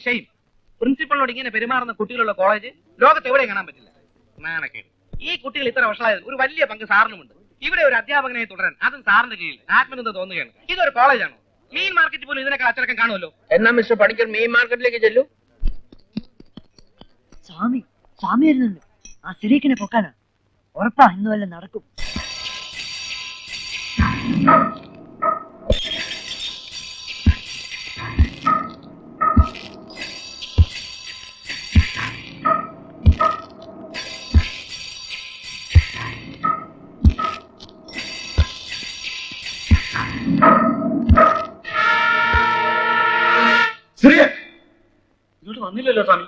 Shame. പ്രിൻസിപ്പളിനോട് ഇങ്ങനെ പെരുമാറുന്ന കുട്ടികളുള്ള കോളേജ് ലോകത്ത് എവിടെ കാണാൻ പറ്റില്ല. നാണക്കേട്. ഈ കുട്ടികൾ ഇത്ര വഷളായത് ഒരു വലിയ പങ്ക് സാറിനുമുണ്ട്. ഇവിടെ ഒരു അധ്യാപകനെ തുടരാൻ അതും സാറിന്റെ കീഴിൽ ആത്മനിന്ദ തോന്നുകയാണ്. ഇതൊരു കോളേജാണോ? മീൻ മാർക്കറ്റ് പോലും ഇതിനൊക്കെ അച്ചടക്കം കാണുമല്ലോ. എന്നാ മിസ്റ്റർ പണിക്കർ മീൻ മാർക്കറ്റിലേക്ക് ചെല്ലു. സ്വാമി വരുന്നുണ്ട്. ആ സിറീക്കിനെ പൊക്കാനാ. ഉറപ്പാ ഇന്ന് വല്ല നടക്കും. ഇങ്ങോട്ട് വന്നില്ലല്ലോ സ്വാമി.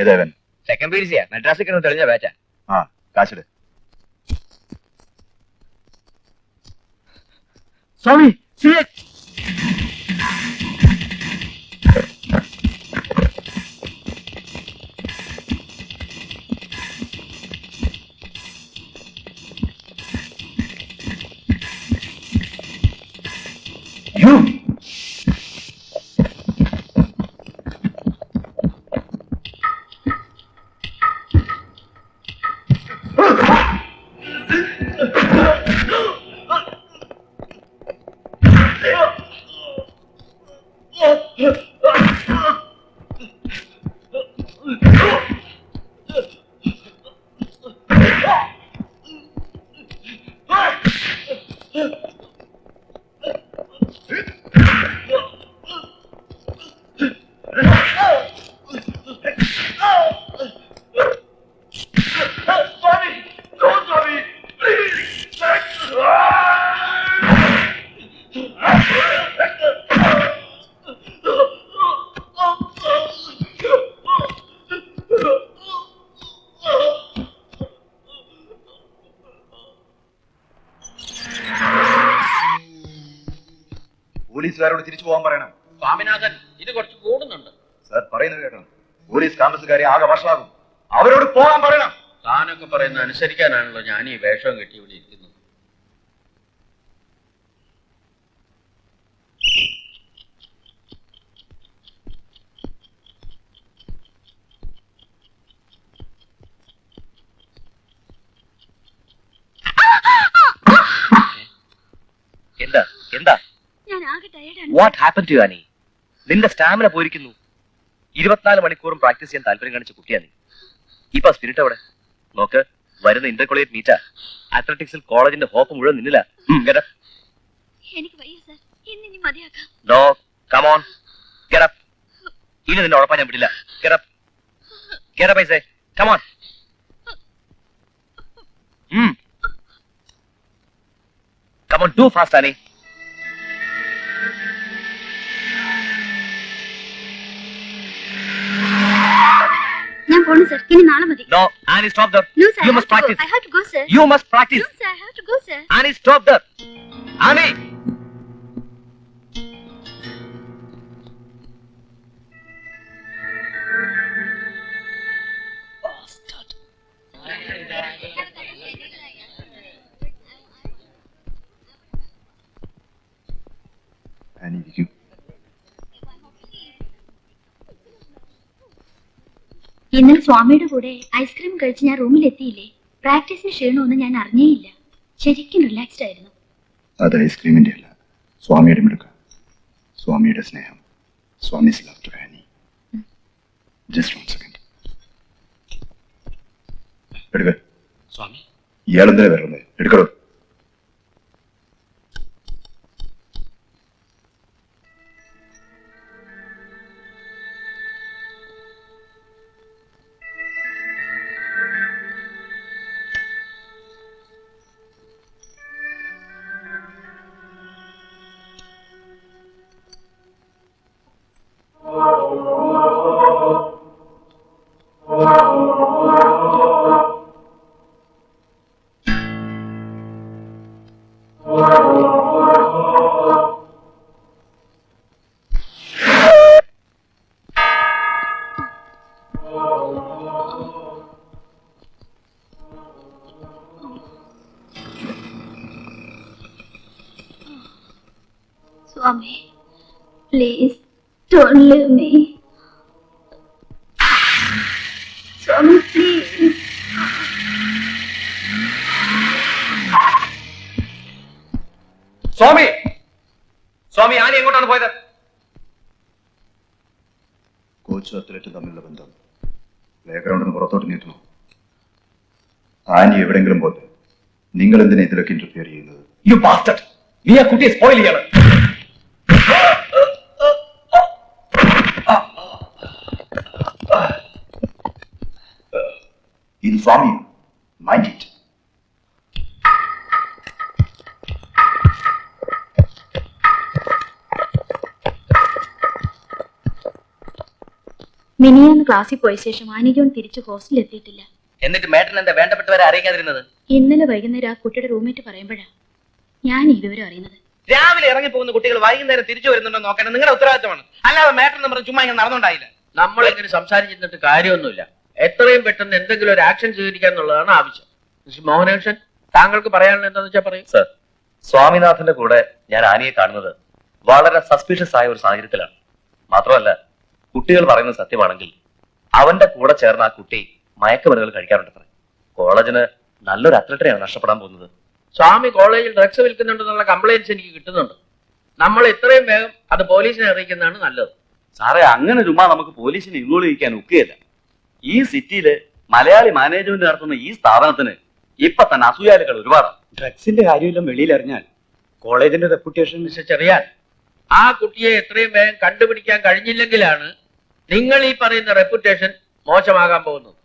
ഏതേവൻ? സെക്കൻഡ് പീരീസിയാ. മെഡ്രാസിൽ തെളിഞ്ഞ ബാച്ചാ. ആ, കാശിട്. സ്വാമി പോലീസുകാരോട് തിരിച്ചു പോകാൻ പറയണം. സ്വാമിനാഥൻ, ഇത് കുറച്ച് കൂടുന്നുണ്ട്. സാർ പറയുന്നത് കേട്ടോ. പോലീസ് താമസക്കാരെ ആകെ വഷളാകും. അവരോട് പോകാൻ പറയണം. താനൊക്കെ പറയുന്നത് അനുസരിക്കാനാണല്ലോ ഞാൻ ഈ വേഷം കെട്ടി ഇവിടെ ഇരിക്കുന്നത്. എന്താ എന്താ what happen to you Annie? നിന്റെ സ്റ്റാമിന പോയിരിക്കുന്നു. 24 മണിക്കൂറും പ്രാക്ടീസ് ചെയ്യാൻ താല്പര്യം കാണിച്ച കുട്ടിയാ നീ. ഇപ്പൊ സ്പിരിറ്റ് അവിടെ നോക്ക്. വരുന്ന ഇന്റർ കോളേജ് മീറ്റാ. അത്ലറ്റിക്സിൽ കോളേജിന്റെ ഹോപ്പ് മുഴുവൻ നിന്നില്ല. No, come on, get up. ഇനി നിന്നെ ഉറപ്പാൻ ഞാൻ വിടില്ല. Get up, get up I say, come on. Come on, do fast, Annie. ഞാൻ പോണു സർ. ഇനി നാളെ മതി. No, Annie, stop there. No sir. You must practice. I have to go sir. You must practice. No sir. I have to go sir. Annie, stop there. Annie. അനിരിക്കും. ഇന്നലെ സ്വാമിയുടെ കൂടെ ice cream കഴിച്ച് ഞാൻ റൂമിൽ എത്തിയില്ലേ, പ്രാക്ടീസിന് ക്ഷീണമൊന്നും ഞാൻ അറിഞ്ഞേയില്ല. ശരിക്കും റിലാക്സ്ഡ് ആയിരുന്നു. അത് ഐസ്ക്രീമിന്റെ അല്ല, സ്വാമിയുടെ മിടുക്ക, സ്വാമിയുടെ സ്നേഹം. Swami's love to Annie. Just 1 second. എടുക്ക. സ്വാമി, ഇയാളെന്തിനാ വരുന്നത്? എടുക്കടോ. Swami, please don't leave me. Swami, please. Swami, Swami, Annie എങ്ങോട്ടാണ് പോയത്? കോച്ചും അത്ലറ്റും തമ്മിലുള്ള ബന്ധം പ്ലേ ഗ്രൗണ്ടിന് പുറത്തോട്ട് നീട്ടുന്നു. ആനി എവിടെങ്കിലും പോട്ടെ, നിങ്ങൾ എന്തിനാ ഇതിലൊക്കെ ഇന്റർഫിയർ ചെയ്യുന്നത്? യു ബാസ്റ്റർഡ്, നീ ആ കുട്ടിയെ സ്പോയിൽ ചെയ്യാണ്. ഇത് സ്വാമി, മൈൻഡ് ഇറ്റ്. മിനിയാന്ന് ക്ലാസ്സിൽ പോയ ശേഷം ആനികോൺ തിരിച്ച് ഹോസ്റ്റലിൽ എത്തിയിട്ടില്ല. എന്നിട്ട് മേട്ടൻ എന്താ വേണ്ടപ്പെട്ടവരെ അറിയിക്കാതിരുന്നത്? ഇന്നലെ വൈകുന്നേരം ആ കുട്ടിയുടെ റൂംമേറ്റ് പറയുമ്പോഴാ ഞാൻ ഈ വിവരം അറിയുന്നത്. രാവിലെ ഇറങ്ങി പോകുന്ന കുട്ടികൾ വൈകുന്നേരം തിരിച്ചു വരുന്നുണ്ടോ നോക്കേണ്ടത് നിങ്ങളുടെ ഉത്തരവാദിത്തമാണ്. അല്ലാതെ മേട്ടൻ എന്ന് പറഞ്ഞ് ചുമ്മാ ഇങ്ങനെ നടന്നുണ്ടായില്ല. നമ്മളിങ്ങനെ സംസാരിച്ചിട്ട് കാര്യമൊന്നുമില്ല. എത്രയും പെട്ടെന്ന് എന്തെങ്കിലും ഒരു ആക്ഷൻ സ്വീകരിക്കുക എന്നുള്ളതാണ് ആവശ്യം. മിസ്റ്റർ മോഹനകൃഷ്ണൻ, താങ്കൾക്ക് പറയാനുള്ള എന്താണെന്ന് വെച്ചാൽ പറയും. സർ, സ്വാമിനാഥന്റെ കൂടെ ഞാൻ ആനിയെ കാണുന്നത് വളരെ സസ്പീഷ്യസ് ആയ ഒരു സാഹചര്യത്തിലാണ്. മാത്രമല്ല, കുട്ടികൾ പറയുന്നത് സത്യമാണെങ്കിൽ അവന്റെ കൂടെ ചേർന്ന ആ കുട്ടി മയക്കുമരുന്നുകൾ കഴിക്കാറുണ്ട്. കോളേജിന് നല്ലൊരു അത്ലറ്റിനെയാണ് നഷ്ടപ്പെടാൻ പോകുന്നത്. സ്വാമി കോളേജിൽ ഡ്രഗ്സ് വിൽക്കുന്നുണ്ടെന്നുള്ള കംപ്ലൈന്റ്സ് എനിക്ക് കിട്ടുന്നുണ്ട്. നമ്മൾ എത്രയും വേഗം അത് പോലീസിനെ അറിയിക്കുന്നതാണ് നല്ലത്. സാറേ, അങ്ങനെ ചുമ്മാ നമുക്ക് പോലീസിനെ ഇൻവോൾവ് ചെയ്യിക്കാൻ ഒക്കുകയില്ല. ഈ സിറ്റിയില് മലയാളി മാനേജ്മെന്റ് നടത്തുന്ന ഈ സ്ഥാപനത്തിന് ഇപ്പൊ തന്നെ അസൂയാലുകൾ ഒരുപാടാണ്. ഡ്രഗ്സിന്റെ കാര്യമെല്ലാം വെളിയിലറിഞ്ഞാൽ കോളേജിന്റെ റെപ്യൂട്ടേഷൻ മിസ്റ്റർ ചെറിയാൻ, ആ കുട്ടിയെ എത്രയും വേഗം കണ്ടുപിടിക്കാൻ കഴിഞ്ഞില്ലെങ്കിലാണ് നിങ്ങൾ ഈ പറയുന്ന റെപ്യൂട്ടേഷൻ മോശമാകാൻ പോകുന്നത്.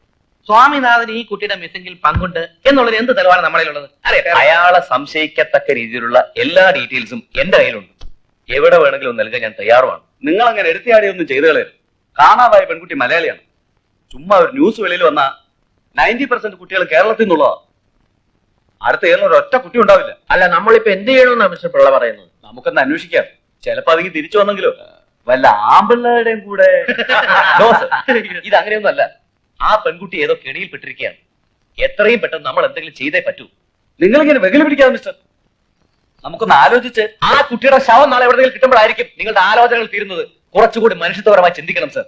സ്വാമിനാഥൻ ഈ കുട്ടിയുടെ മിസ്സിംഗിൽ പങ്കുണ്ട് എന്നുള്ളതിന് എന്ത് തെളിവാണ് നമ്മളിലുള്ളത്? അയാളെ സംശയിക്കത്തക്ക രീതിയിലുള്ള എല്ലാ ഡീറ്റെയിൽസും എന്റെ കയ്യിലുണ്ട്. എവിടെ വേണമെങ്കിലും നൽകാൻ ഞാൻ തയ്യാറുമാണ്. നിങ്ങൾ അങ്ങനെ എടുത്തിയാടിയൊന്നും ചെയ്തു കളയരുത്. കാണാതായ പെൺകുട്ടി മലയാളിയാണ്. ചുമ്മാ ഒരു ന്യൂസ് വെളിയിൽ വന്ന 90% കുട്ടികൾ കേരളത്തിൽ നിന്നുള്ളതാ. അടുത്ത ഏതെങ്കിലും ഒരു ഒറ്റ കുട്ടി ഉണ്ടാവില്ല. അല്ല, നമ്മളിപ്പോ എന്ത് ചെയ്യണമെന്നാണ് മിസ്റ്റർ പിള്ള പറയുന്നത്? നമുക്കൊന്ന് അന്വേഷിക്കാം. ചിലപ്പോ അതിന് തിരിച്ചു വന്നെങ്കിലോ വല്ല ആമ്പിള്ളയുടെയും കൂടെ. No, sir. ഇത് അങ്ങനെയൊന്നുമല്ല. ആ പെൺകുട്ടി ഏതോ കെണിയിൽപ്പെട്ടിരിക്കുകയാണ്. എത്രയും പെട്ടെന്ന് നമ്മൾ എന്തെങ്കിലും ചെയ്തേ പറ്റൂ. നിങ്ങളിങ്ങനെ വെകിലി പിടിക്കാതെ മിസ്റ്റർ. നമുക്കൊന്ന് ആലോചിച്ച് ആ കുട്ടിയുടെ ശവം നാളെ എവിടെയെങ്കിലും കിട്ടുമ്പോഴായിരിക്കും നിങ്ങളുടെ ആലോചനകൾ തീരുന്നത്. കുറച്ചുകൂടി മനുഷ്യത്വപരമായി ചിന്തിക്കണം സർ.